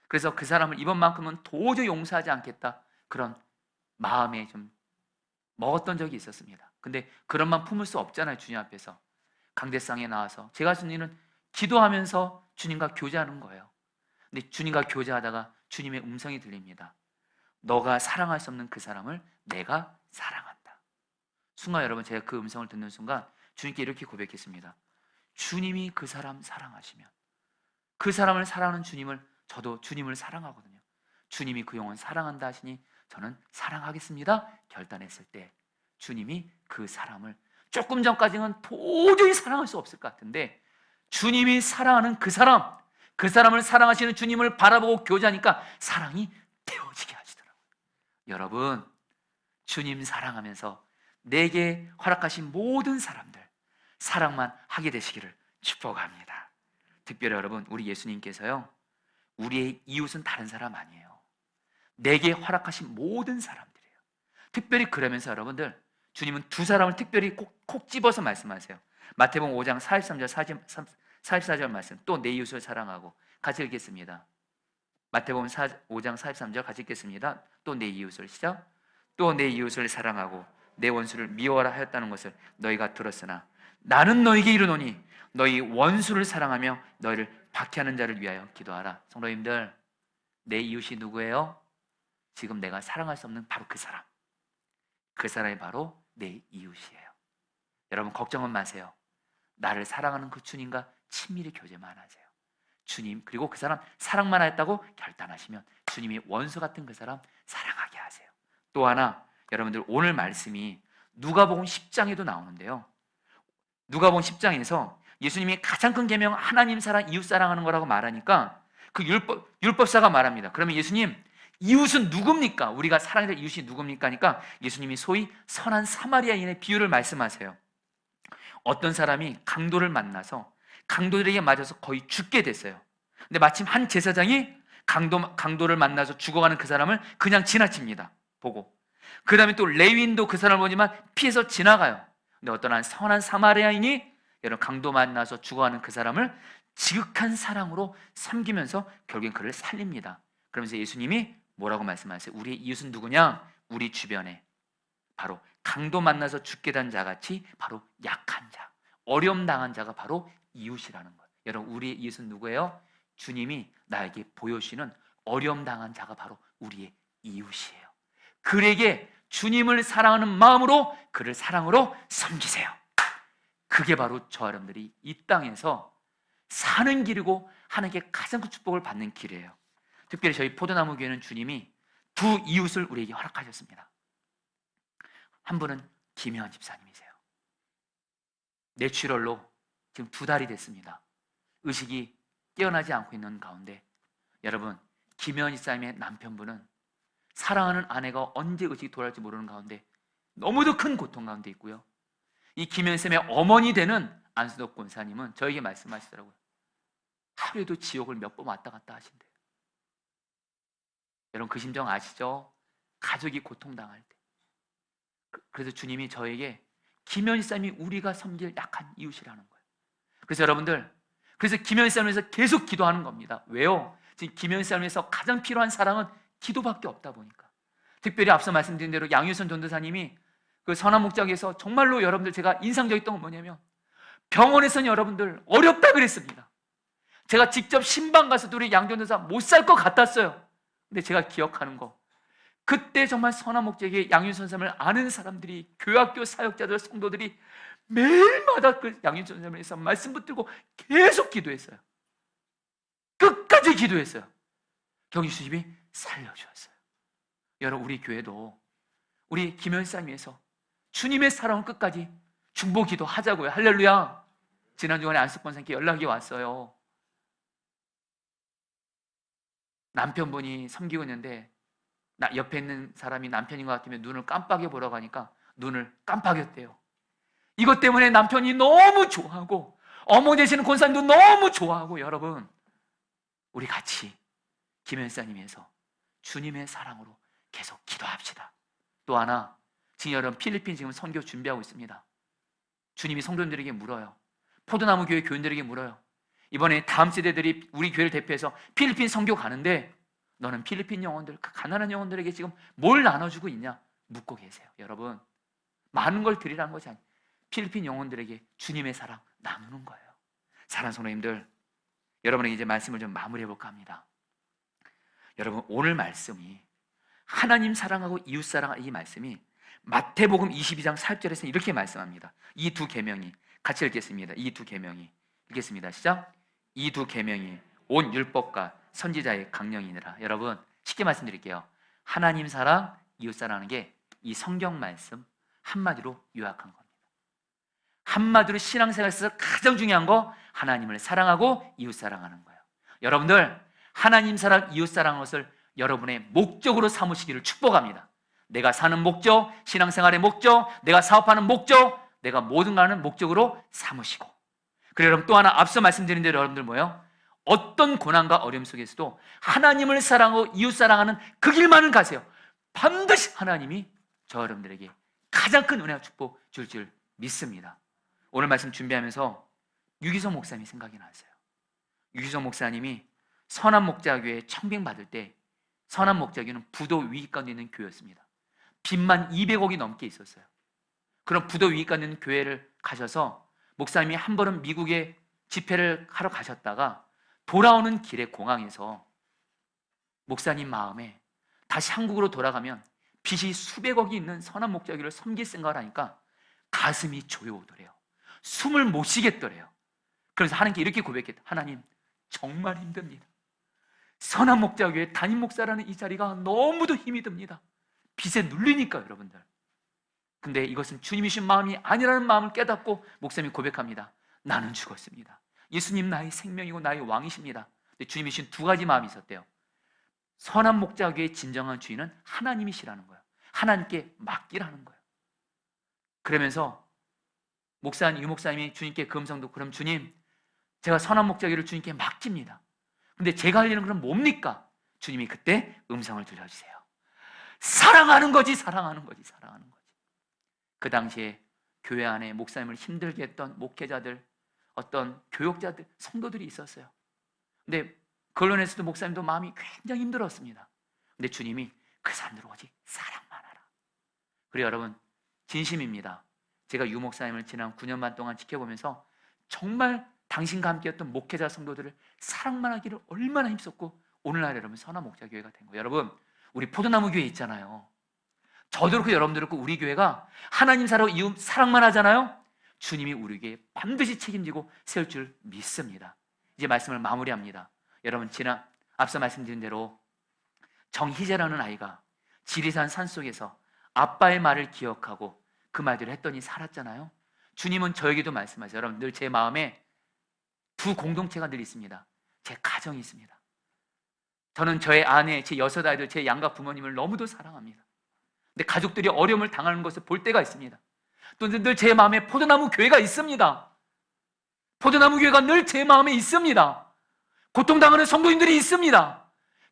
그래서 그 사람을 이번만큼은 도저히 용서하지 않겠다, 그런 마음에 좀 먹었던 적이 있었습니다. 근데 그런 마음 품을 수 없잖아요. 주님 앞에서 강대상에 나와서 제가 하는 일은 기도하면서 주님과 교제하는 거예요. 근데 주님과 교제하다가 주님의 음성이 들립니다. 너가 사랑할 수 없는 그 사람을 내가 사랑한다. 순간 여러분, 제가 그 음성을 듣는 순간 주님께 이렇게 고백했습니다. 주님이 그 사람 사랑하시면 그 사람을 사랑하는 저도 주님을 사랑하거든요. 주님이 그 영혼 사랑한다 하시니 저는 사랑하겠습니다 결단했을 때 주님이 그 사람을, 조금 전까지는 도저히 사랑할 수 없을 것 같은데 주님이 사랑하는 그 사람을 사랑하시는 주님을 바라보고 교제하니까 사랑이 되어지게 하시더라고요. 여러분, 주님 사랑하면서 내게 허락하신 모든 사람들 사랑만 하게 되시기를 축복합니다. 특별히 여러분, 우리 예수님께서요, 우리의 이웃은 다른 사람 아니에요. 내게 허락하신 모든 사람들이에요. 특별히 그러면서 여러분들, 주님은 두 사람을 특별히 콕 집어서 말씀하세요. 마태복음 5장 43절 44절 말씀, 또 내 이웃을 사랑하고. 같이 읽겠습니다. 마태복음 5장 43절 같이 읽겠습니다. 또 내 이웃을, 시작. 또 내 이웃을 사랑하고 내 원수를 미워하라 하였다는 것을 너희가 들었으나 나는 너희에게 이르노니 너희 원수를 사랑하며 너희를 박해하는 자를 위하여 기도하라. 성도님들, 내 이웃이 누구예요? 지금 내가 사랑할 수 없는 바로 그 사람. 그 사람이 바로 내 이웃이에요. 여러분, 걱정은 마세요. 나를 사랑하는 그 주님과 친밀히 교제만 하세요. 주님, 그리고 그 사람 사랑만 하겠다고 결단하시면 주님이 원수 같은 그 사람 사랑하게 하세요. 또 하나, 여러분들, 오늘 말씀이 누가복음 10장에도 나오는데요, 누가복음 10장에서 예수님이 가장 큰 계명 하나님 사랑, 이웃 사랑하는 거라고 말하니까 그 율법사가 말합니다. 그러면 예수님, 이웃은 누굽니까? 우리가 사랑해야 될 이웃이 누굽니까? 하니까 예수님이 소위 선한 사마리아인의 비유를 말씀하세요. 어떤 사람이 강도를 만나서 강도들에게 맞아서 거의 죽게 됐어요. 근데 마침 한 제사장이 강도를 만나서 죽어가는 그 사람을 그냥 지나칩니다. 보고. 그 다음에 또 레위인도 그 사람을 보지만 피해서 지나가요. 근데 어떤 한 선한 사마리아인이 여러분, 강도 만나서 죽어가는 그 사람을 지극한 사랑으로 섬기면서 결국엔 그를 살립니다. 그러면서 예수님이 뭐라고 말씀하세요? 우리의 이웃은 누구냐? 우리 주변에 바로 강도 만나서 죽게 된 자같이 바로 약한 자, 어려움 당한 자가 바로 이웃이라는 거예요. 여러분, 우리의 이웃은 누구예요? 주님이 나에게 보여주시는 어려움 당한 자가 바로 우리의 이웃이에요. 그에게 주님을 사랑하는 마음으로 그를 사랑으로 섬기세요. 그게 바로 저와 여러분들이 이 땅에서 사는 길이고 하나님께 가장 큰 축복을 받는 길이에요. 특별히 저희 포도나무 교회는 주님이 두 이웃을 우리에게 허락하셨습니다. 한 분은 김혜원 집사님이세요. 뇌출혈로 지금 2달이 됐습니다. 의식이 깨어나지 않고 있는 가운데, 여러분, 김혜원 집사님의 남편분은 사랑하는 아내가 언제 의식이 돌아올지 모르는 가운데 너무도 큰 고통 가운데 있고요. 이 김혜원 쌤의 어머니 되는 안수덕 권사님은 저에게 말씀하시더라고요. 하루에도 지옥을 몇 번 왔다 갔다 하신대요. 여러분, 그 심정 아시죠? 가족이 고통당할 때. 그래서 주님이 저에게 김혜원 집사님이 우리가 섬길 약한 이웃이라는 거예요. 그래서 여러분들, 그래서 김혜원 집사님에서 계속 기도하는 겁니다. 왜요? 지금 김혜원 집사님에서 가장 필요한 사랑은 기도밖에 없다 보니까. 특별히 앞서 말씀드린 대로 양유선 전도사님이 그 선한 목장에서 정말로 여러분들, 제가 인상적이었던 건 뭐냐면 병원에서는 여러분들 어렵다 그랬습니다. 제가 직접 신방 가서도 우리 양 전도사 못 살 것 같았어요. 근데 제가 기억하는 거, 그때 정말 선한 목장의 양윤선 선생님을 아는 사람들이, 교학교 사역자들, 성도들이 매일마다 그 양윤선 선생님에서 말씀 붙들고 계속 기도했어요. 끝까지 기도했어요. 경주주님이 살려주었어요. 여러분, 우리 교회도 우리 김현사님에서 주님의 사랑을 끝까지 중보 기도하자고요. 할렐루야. 지난 주간에 안숙권 선생님께 연락이 왔어요. 남편분이 섬기고 있는데 옆에 있는 사람이 남편인 것 같으면 눈을 깜빡여 보라고 하니까 눈을 깜빡였대요. 이것 때문에 남편이 너무 좋아하고 어머니 되시는 권사님도 너무 좋아하고, 여러분, 우리 같이 김현사님에서 주님의 사랑으로 계속 기도합시다. 또 하나, 지금 여러분, 필리핀 지금 선교 준비하고 있습니다. 주님이 성도님들에게 물어요. 포도나무 교회 교인들에게 물어요. 이번에 다음 세대들이 우리 교회를 대표해서 필리핀 선교 가는데 너는 필리핀 영혼들, 그 가난한 영혼들에게 지금 뭘 나눠주고 있냐? 묻고 계세요. 여러분, 많은 걸 드리라는 것이 아니에요. 필리핀 영혼들에게 주님의 사랑 나누는 거예요. 사랑하는 성도님들, 여러분에게 이제 말씀을 좀 마무리해 볼까 합니다. 여러분, 오늘 말씀이 하나님 사랑하고 이웃 사랑하는 이 말씀이 마태복음 22장 4절에서 이렇게 말씀합니다. 이 두 계명이, 같이 읽겠습니다. 이 두 계명이, 읽겠습니다. 시작. 이 두 계명이 온 율법과 선지자의 강령이니라. 여러분, 쉽게 말씀드릴게요. 하나님 사랑, 이웃 사랑하는 게 이 성경 말씀 한마디로 요약한 겁니다. 한마디로 신앙생활에서 가장 중요한 거, 하나님을 사랑하고 이웃 사랑하는 거예요. 여러분들, 하나님 사랑, 이웃 사랑하는 것을 여러분의 목적으로 삼으시기를 축복합니다. 내가 사는 목적, 신앙생활의 목적, 내가 사업하는 목적, 내가 모든 거 하는 목적으로 삼으시고, 그리고 여러분 또 하나 앞서 말씀드린 대로 여러분들 뭐예요? 어떤 고난과 어려움 속에서도 하나님을 사랑하고 이웃 사랑하는 그 길만을 가세요. 반드시 하나님이 저 여러분들에게 가장 큰 은혜와 축복 줄 줄 믿습니다. 오늘 말씀 준비하면서 유기성 목사님이 생각이 났어요. 유기성 목사님이 선한목자교회 청빙받을 때 선한목자교회는 부도 위기까지 있는 교회였습니다. 빚만 200억이 넘게 있었어요. 그런 부도 위기까지 있는 교회를 가셔서 목사님이 한 번은 미국에 집회를 하러 가셨다가 돌아오는 길에 공항에서 목사님 마음에 다시 한국으로 돌아가면 빚이 수백억이 있는 선한목자교회를 섬길 생각을 하니까 가슴이 조여오더래요. 숨을 못 쉬겠더래요. 그래서 하나님께 이렇게 고백했다. 하나님, 정말 힘듭니다. 선한목자교회 담임 목사라는 이 자리가 너무도 힘이 듭니다. 빚에 눌리니까 여러분들. 근데 이것은 주님이 주신 마음이 아니라는 마음을 깨닫고 목사님이 고백합니다. 나는 죽었습니다. 예수님 나의 생명이고 나의 왕이십니다. 근데 주님이 주신 두 가지 마음이 있었대요. 선한목자교회의 진정한 주인은 하나님이시라는 거예요. 하나님께 맡기라는 거예요. 그러면서 유 목사님이 주님께 그 음성도, 그럼 주님, 제가 선한목자교회를 주님께 맡깁니다. 근데 제가 할 일은 그럼 뭡니까? 주님이 그때 음성을 들려주세요. 사랑하는 거지, 사랑하는 거지, 사랑하는 거지. 그 당시에 교회 안에 목사님을 힘들게 했던 목회자들, 어떤 교역자들, 성도들이 있었어요. 근데 결론에서도 목사님도 마음이 굉장히 힘들었습니다. 근데 주님이 그 사람들 오직 사랑만 하라. 그래요 여러분, 진심입니다. 제가 유 목사님을 지난 9년 반 동안 지켜보면서 정말 당신과 함께했던 목회자 성도들을 사랑만 하기를 얼마나 힘썼고 오늘날 여러분 선한목자교회가 된 거예요. 여러분, 우리 포도나무 교회 있잖아요. 저도 그렇고 여러분들 그렇고 우리 교회가 하나님 사랑하고 이웃 사랑만 하잖아요. 주님이 우리 교회에 반드시 책임지고 세울 줄 믿습니다. 이제 말씀을 마무리합니다. 여러분, 앞서 말씀드린 대로 정희재라는 아이가 지리산 산속에서 아빠의 말을 기억하고 그 말대로 했더니 살았잖아요. 주님은 저에게도 말씀하세요. 여러분, 늘 제 마음에 두 공동체가 늘 있습니다. 제 가정이 있습니다. 저는 저의 아내, 제 6아이들, 제 양가 부모님을 너무도 사랑합니다. 근데 가족들이 어려움을 당하는 것을 볼 때가 있습니다. 또 늘 제 마음에 포도나무 교회가 있습니다. 포도나무 교회가 늘 제 마음에 있습니다. 고통당하는 성도님들이 있습니다.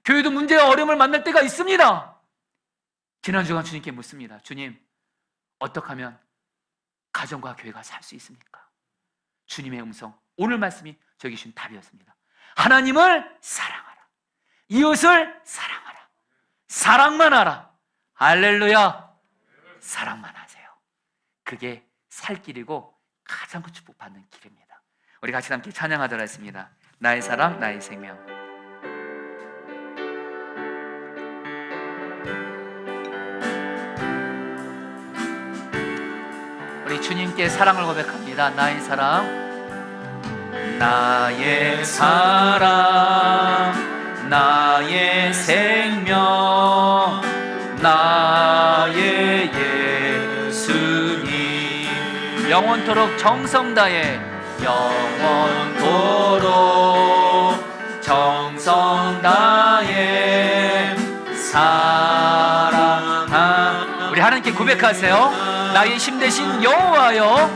교회도 문제와 어려움을 만날 때가 있습니다. 지난 주간 주님께 묻습니다. 주님, 어떻게 하면 가정과 교회가 살 수 있습니까? 주님의 음성, 오늘 말씀이 저에게 주신 답이었습니다. 하나님을 사랑하라. 이웃을 사랑하라. 사랑만 하라. 할렐루야. 사랑만 하세요. 그게 살 길이고 가장 큰 축복받는 길입니다. 우리 같이 함께 찬양하도록 하겠습니다. 나의 사랑, 나의 생명. 우리 주님께 사랑을 고백합니다. 나의 사랑, 나의 사랑, 나의 생명, 나의 예수님. 영원토록 정성 다해, 영원토록 정성 다해 사랑하. 우리 하나님께 고백하세요. 나의 힘 대신 여호와여,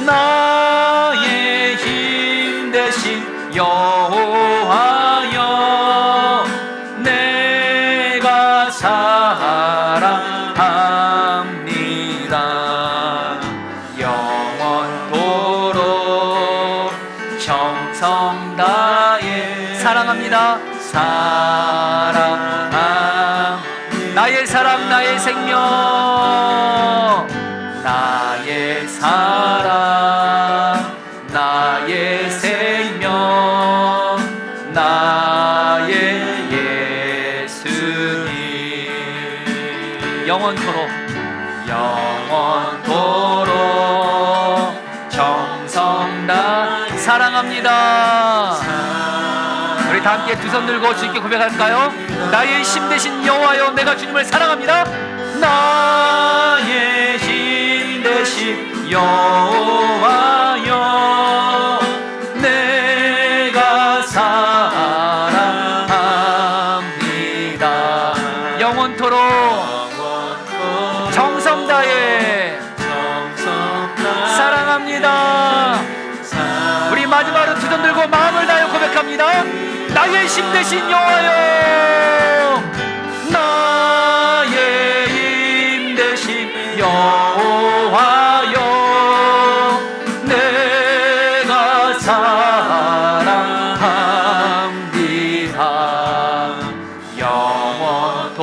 나의 힘 대신 여호와여, 내가 사랑합니다. 영원토록 정성 다해 사랑합니다. 사랑, 나의 사랑, 나의 생명, 나의 사랑, 나의 생명, 나의 예수님. 영원토록, 영원토록 정성 다 사랑합니다. 우리 다 함께 두 손 들고 주님께 고백할까요? 나의 힘 대신 여호와여, 내가 주님을 사랑합니다. 나의 힘 대신 여호와여, 내가 사랑합니다. 영원토록 정성 다해 사랑합니다. 붙들고 마음을 다하여 고백합니다. 나의 힘 되신 여호와여, 나의 힘 되신 여호와여, 내가 사랑합니다. 영원토록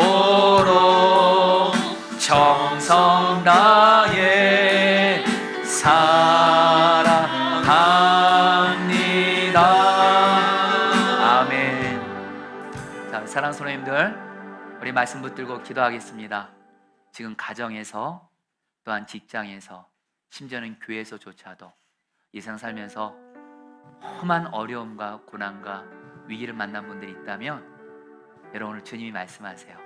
정성 다해 사랑합니다. 아멘. 자, 사랑 손님들, 우리 말씀 붙들고 기도하겠습니다. 지금 가정에서, 또한 직장에서, 심지어는 교회에서조차도 이 세상 살면서 험한 어려움과 고난과 위기를 만난 분들이 있다면, 여러분 오늘 주님이 말씀하세요.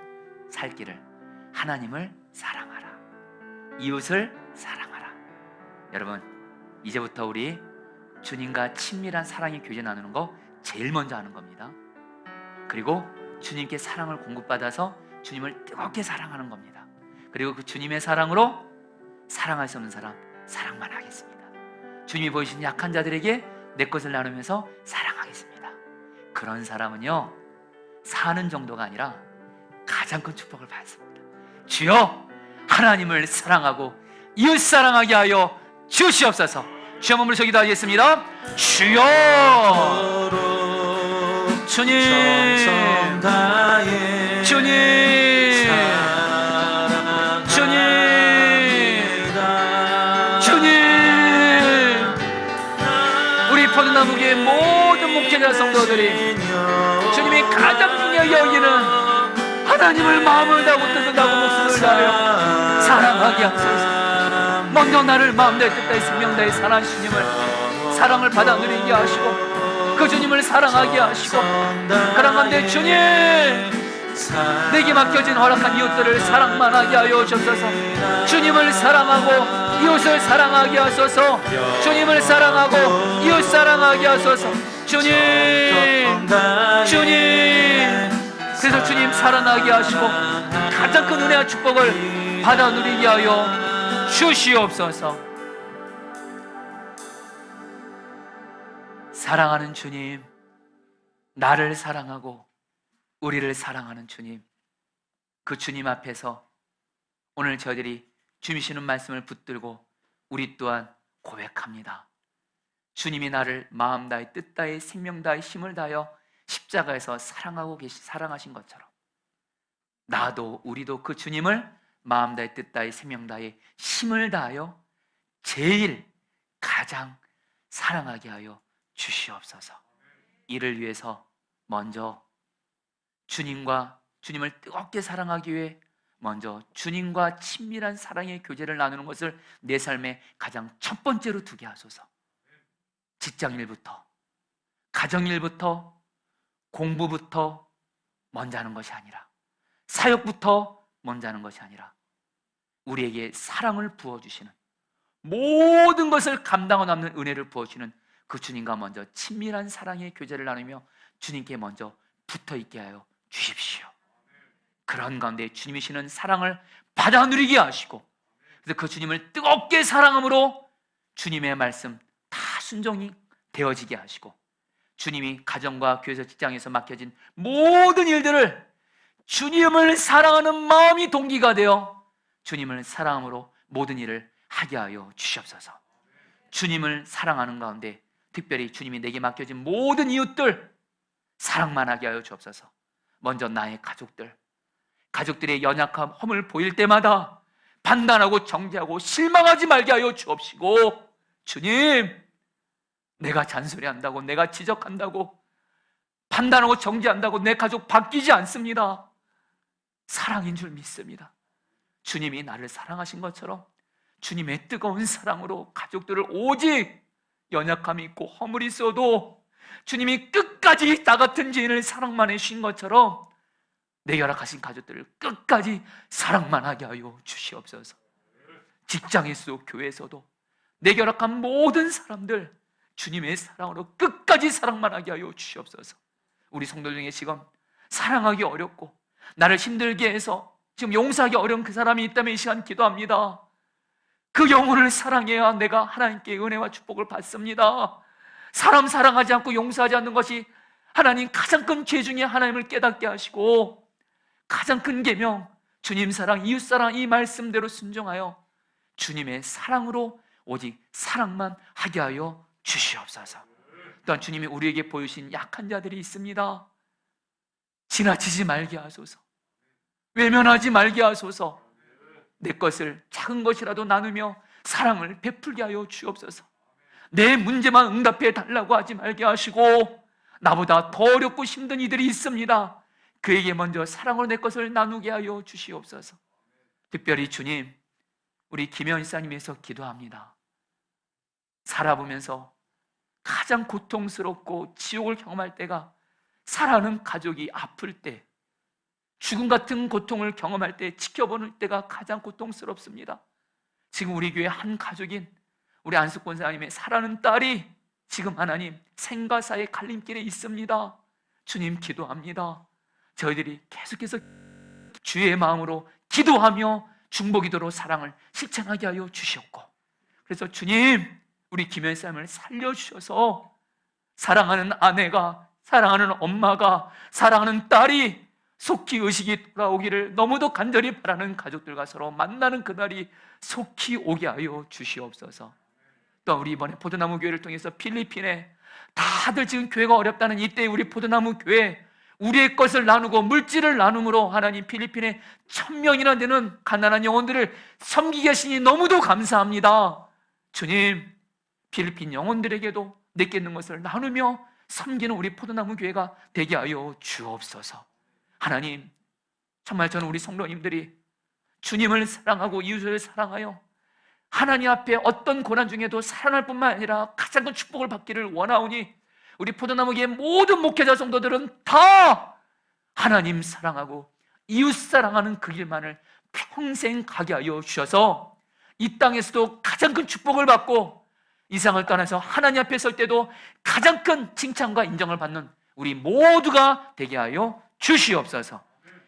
살 길을, 하나님을 사랑하라, 이웃을 사랑하라. 여러분, 이제부터 우리 주님과 친밀한 사랑의 교제 나누는 거 제일 먼저 하는 겁니다. 그리고 주님께 사랑을 공급받아서 주님을 뜨겁게 사랑하는 겁니다. 그리고 그 주님의 사랑으로 사랑할 수 없는 사람 사랑만 하겠습니다. 주님이 보이신 약한 자들에게 내 것을 나누면서 사랑하겠습니다. 그런 사람은요, 사는 정도가 아니라 가장 큰 축복을 받습니다. 주여, 하나님을 사랑하고 이웃 사랑하게 하여 주시옵소서. 주여, 몸을 서 기도하겠습니다. 주여, 주님, 주님, 주님, 주님, 우리 포도나무교회 모든 목회자 성도들이 주님이 가장 중요하게 여기는 하나님을 마음을 다하고 뜻을 다하고 목숨을 다하여 사랑하게 하소서. 먼저 나를 마음 다해 뜻 다해 생명 다해 사랑하는 주님을 사랑을 받아 누리게 하시고, 그 주님을 사랑하게 하시고, 그런 가운데 주님, 내게 맡겨진 허락한 이웃들을 사랑만 하게 하여 주옵소서. 주님을 사랑하고 이웃을 사랑하게 하소서. 주님을 사랑하고 이웃 사랑하게 하소서. 주님, 주님, 그래서 주님 살아나게 하시고 가장 큰 은혜와 축복을 받아 누리게 하여 주시옵소서. 사랑하는 주님, 나를 사랑하고 우리를 사랑하는 주님, 그 주님 앞에서 오늘 저희들이 주시는 말씀을 붙들고 우리 또한 고백합니다. 주님이 나를 마음 다해 뜻 다해 생명 다해 힘을 다하여 십자가에서 사랑하신 것처럼, 나도 우리도 그 주님을 마음 다해 뜻 다해 생명 다해 힘을 다하여 제일 가장 사랑하게 하여 주시옵소서. 이를 위해서 먼저 주님을 뜨겁게 사랑하기 위해 먼저 주님과 친밀한 사랑의 교제를 나누는 것을 내 삶의 가장 첫 번째로 두게 하소서. 직장일부터, 가정일부터, 공부부터 먼저 하는 것이 아니라, 사역부터 먼저 하는 것이 아니라, 우리에게 사랑을 부어주시는, 모든 것을 감당하고 남는 은혜를 부어주시는 그 주님과 먼저 친밀한 사랑의 교제를 나누며 주님께 먼저 붙어있게 하여 주십시오. 그런 가운데 주님이시는 사랑을 받아 누리게 하시고, 그래서 그 주님을 뜨겁게 사랑함으로 주님의 말씀 다 순종이 되어지게 하시고, 주님이 가정과 교회에서 직장에서 맡겨진 모든 일들을 주님을 사랑하는 마음이 동기가 되어 주님을 사랑함으로 모든 일을 하게 하여 주시옵소서. 주님을 사랑하는 가운데 특별히 주님이 내게 맡겨진 모든 이웃들 사랑만 하게 하여 주옵소서. 먼저 나의 가족들의 연약함, 허물 보일 때마다 판단하고 정죄하고 실망하지 말게 하여 주옵시고, 주님, 내가 잔소리한다고, 내가 지적한다고, 판단하고 정죄한다고 내 가족 바뀌지 않습니다. 사랑인 줄 믿습니다. 주님이 나를 사랑하신 것처럼 주님의 뜨거운 사랑으로 가족들을, 오직 연약함이 있고 허물이 있어도 주님이 끝까지 나 같은 죄인을 사랑만 해주신 것처럼 내 열악하신 가족들을 끝까지 사랑만 하게 하여 주시옵소서. 직장에서도 교회에서도 내 열악한 모든 사람들 주님의 사랑으로 끝까지 사랑만 하게 하여 주시옵소서. 우리 성도 중에 지금 사랑하기 어렵고 나를 힘들게 해서 지금 용서하기 어려운 그 사람이 있다면 이 시간 기도합니다. 그 영혼을 사랑해야 내가 하나님께 은혜와 축복을 받습니다. 사람 사랑하지 않고 용서하지 않는 것이 하나님 가장 큰 죄 중에 하나님을 깨닫게 하시고, 가장 큰 계명 주님 사랑, 이웃 사랑, 이 말씀대로 순종하여 주님의 사랑으로 오직 사랑만 하게 하여 주시옵소서. 또한 주님이 우리에게 보여주신 약한 자들이 있습니다. 지나치지 말게 하소서. 외면하지 말게 하소서. 내 것을 작은 것이라도 나누며 사랑을 베풀게 하여 주옵소서. 내 문제만 응답해 달라고 하지 말게 하시고, 나보다 더 어렵고 힘든 이들이 있습니다. 그에게 먼저 사랑으로 내 것을 나누게 하여 주시옵소서. 특별히 주님, 우리 김현 이사님에서 기도합니다. 살아보면서 가장 고통스럽고 지옥을 경험할 때가 사랑하는 가족이 아플 때, 죽음 같은 고통을 경험할 때, 지켜보는 때가 가장 고통스럽습니다. 지금 우리 교회 한 가족인 우리 안숙 권사님의 사랑하는 딸이 지금 하나님 생과 사의 갈림길에 있습니다. 주님, 기도합니다. 저희들이 계속해서 주의 마음으로 기도하며 중보기도로 사랑을 실천하게 하여 주시옵고, 그래서 주님, 우리 김현 쌤을 살려주셔서 사랑하는 아내가, 사랑하는 엄마가, 사랑하는 딸이 속히 의식이 돌아오기를 너무도 간절히 바라는 가족들과 서로 만나는 그날이 속히 오게 하여 주시옵소서. 또 우리 이번에 포도나무 교회를 통해서 필리핀에 다들 지금 교회가 어렵다는 이때 우리 포도나무 교회, 우리의 것을 나누고 물질을 나눔으로 하나님 필리핀에 1000명이나 되는 가난한 영혼들을 섬기게 하시니 너무도 감사합니다. 주님, 필리핀 영혼들에게도 내게 있는 것을 나누며 섬기는 우리 포도나무 교회가 되게 하여 주옵소서. 하나님, 정말 저는 우리 성도님들이 주님을 사랑하고 이웃을 사랑하여 하나님 앞에 어떤 고난 중에도 살아날 뿐만 아니라 가장 큰 축복을 받기를 원하오니, 우리 포도나무교회 모든 목회자 성도들은 다 하나님 사랑하고 이웃 사랑하는 그 길만을 평생 가게 하여 주셔서 이 땅에서도 가장 큰 축복을 받고 이 세상을 떠나서 하나님 앞에 설 때도 가장 큰 칭찬과 인정을 받는 우리 모두가 되게 하여 주시옵소서.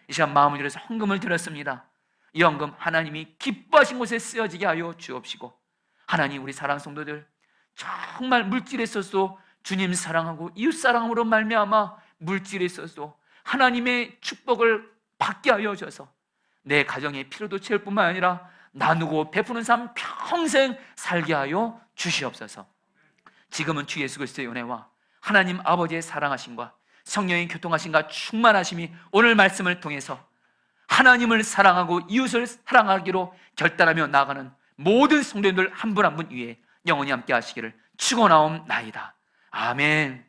이 시간 마음을 들여서 헌금을 드렸습니다. 이 헌금 하나님이 기뻐하신 곳에 쓰여지게 하여 주옵시고, 하나님, 우리 사랑하는 성도들 정말 물질에 있어서도 주님 사랑하고 이웃 사랑으로 말미암아 물질에 있어서도 하나님의 축복을 받게 하여 주셔서 내 가정의 필요도 채울 뿐만 아니라 나누고 베푸는 삶 평생 살게 하여 주시옵소서. 지금은 주 예수 그리스도의 은혜와 하나님 아버지의 사랑하심과 성령의 교통하심과 충만하심이 오늘 말씀을 통해서 하나님을 사랑하고 이웃을 사랑하기로 결단하며 나아가는 모든 성도님들 한 분 한 분 위에 영원히 함께 하시기를 축원하옵나이다. 아멘.